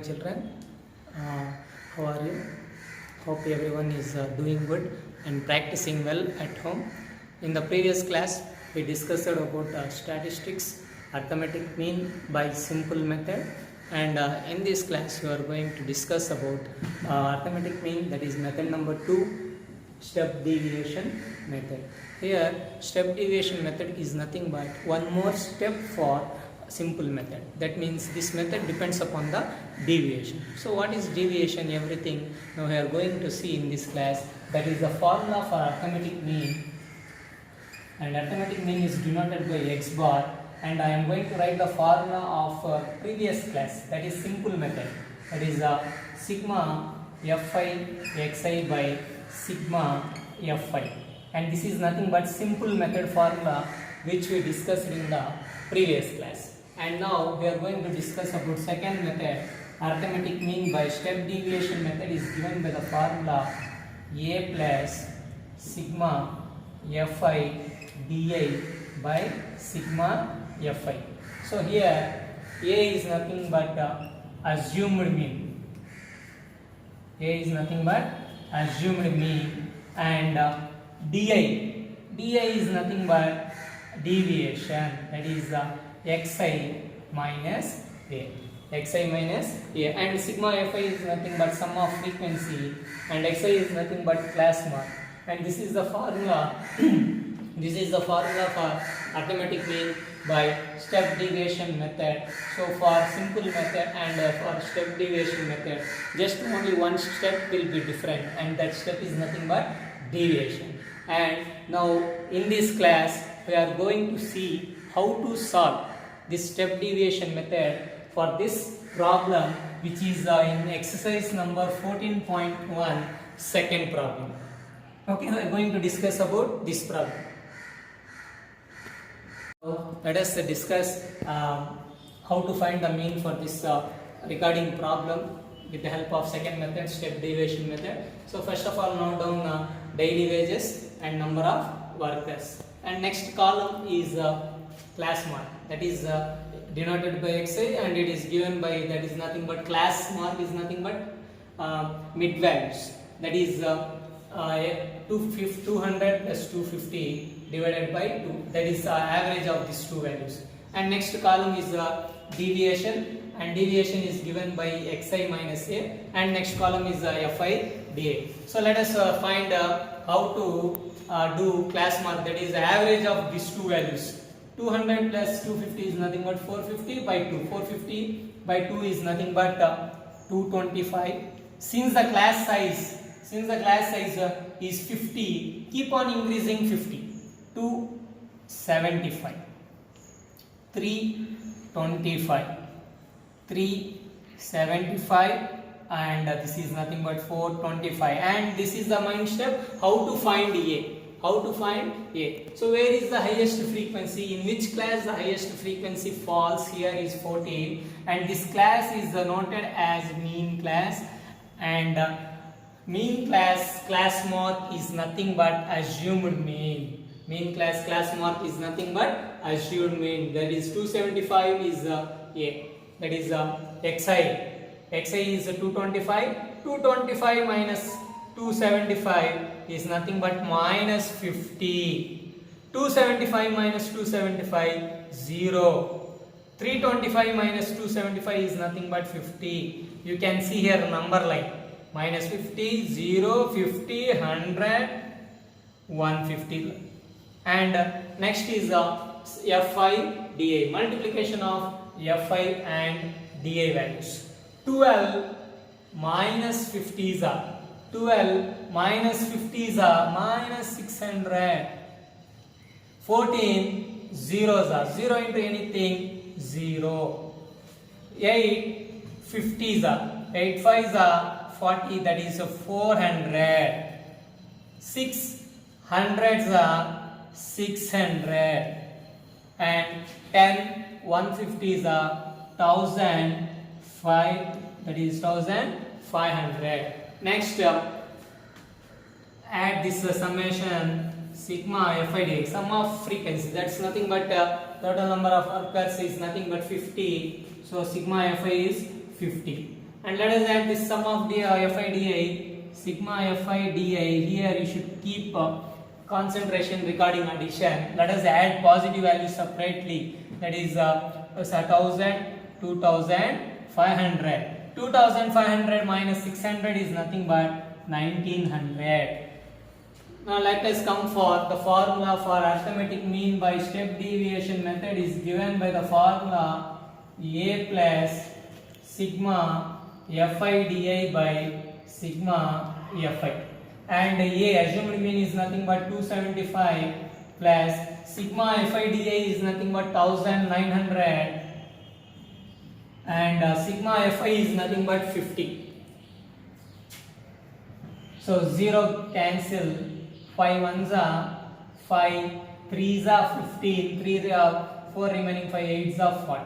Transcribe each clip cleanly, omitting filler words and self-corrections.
children. How are you? Hope everyone is doing good and practicing well at home. In the previous class, we discussed about statistics, arithmetic mean by simple method, and in this class, we are going to discuss about arithmetic mean, that is method number 2, step deviation method. Here, step deviation method is nothing but one more step for simple method. That means this method depends upon the deviation. So what is deviation? Everything now we are going to see in this class. That is the formula for arithmetic mean, and arithmetic mean is denoted by x bar, and I am going to write the formula of previous class, that is simple method, that is sigma fi xi by sigma fi, and this is nothing but simple method formula which we discussed in the previous class. And now we are going to discuss about second method, arithmetic mean by step deviation method is given by the formula a plus sigma fi di by sigma fi. So here a is nothing but assumed mean. A is nothing but assumed mean, and di is nothing but deviation, that is xi minus a. Xi minus a, and sigma fi is nothing but sum of frequency, and xi is nothing but class mark, and this is the formula this is the formula for arithmetic mean by step deviation method. So for simple method and for step deviation method, just only one step will be different, and that step is nothing but deviation. And now in this class we are going to see how to solve this step deviation method for this problem, which is in exercise number 14.1, second problem. Okay, we are going to discuss about this problem. So let us discuss how to find the mean for this regarding problem with the help of second method, step deviation method. So first of all, note down daily wages and number of workers, and next column is class mark, that is denoted by xi, and it is given by, that is nothing but class mark is nothing but mid values, that is 200 plus 250 divided by 2, that is average of these two values. And next column is deviation, and deviation is given by xi minus a, and next column is fi dA. So let us find how to do class mark, that is the average of these two values. 200 plus 250 is nothing but 450 by 2. 450 by 2 is nothing but 225. Since the class size is 50, keep on increasing 50. 275, 325, 375, and this is nothing but 425. And this is the mind step, how to find a. How to find a. So where is the highest frequency? In which class the highest frequency falls? Here is 14, and this class is noted as mean class, and mean class mark is nothing but assumed mean. Mean class mark is nothing but assumed mean. That is 275 is a. That is xi is 225. 225 minus 275 is nothing but minus 50. 275 minus 275, 0. 325 minus 275 is nothing but 50. You can see here number line. Minus 50, 0, 50, 100, 150. And next is fi dA. Multiplication of fi and dA values. 12 minus 50 is 12 minus 50 is minus 600. 14 zeros are 0 into anything 0. 8 50 is 8 5 is 40, that is 400. 6 hundreds are 600, and 10 150 is 1000 5, that is 1500. Next, add this summation sigma fi dx, sum of frequency, that's nothing but total number of workers is nothing but 50, so sigma fi is 50. And let us add this sum of the FIDI, sigma FIDI. Here you should keep concentration regarding addition. Let us add positive values separately. That is 1000, 2500. 2500 minus 600 is nothing but 1900. Now let us come for the formula for arithmetic mean by step deviation method is given by the formula A plus sigma FIDI by sigma FI. And A assumed mean is nothing but 275 plus sigma FIDI is nothing but 1900 and sigma FI is nothing but 50. So 0 cancel, 5 ones are 5, 3s are 15, 3 are 4 remaining 5, 8s are 40.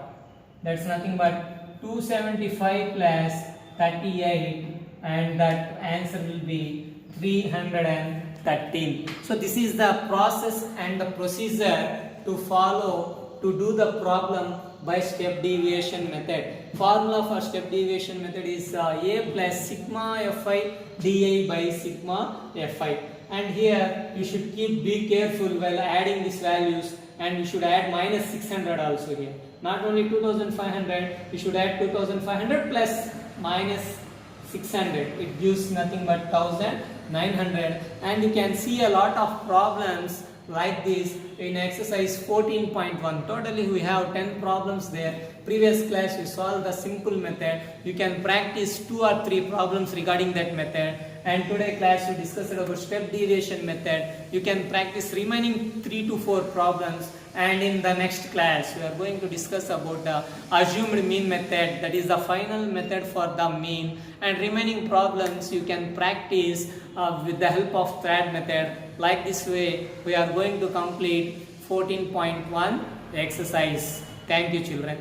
That's nothing but 275 plus 38 and that answer will be 313. So this is the process and the procedure to follow to do the problem by step deviation method. Formula for step deviation method is A plus sigma Fi di by sigma Fi. And here you should be careful while adding these values, and you should add minus 600 also here. Not only 2500, you should add 2500 plus minus 600. It gives nothing but 1900. And you can see a lot of problems like this in exercise 14.1. Totally we have 10 problems there. Previous class we solved the simple method. You can practice 2 or 3 problems regarding that method. And today class we discussed about step deviation method. You can practice remaining 3 to 4 problems. And in the next class we are going to discuss about the assumed mean method, that is the final method for the mean. And remaining problems you can practice with the help of thread method. Like this way we are going to complete 14.1 exercise. Thank you children.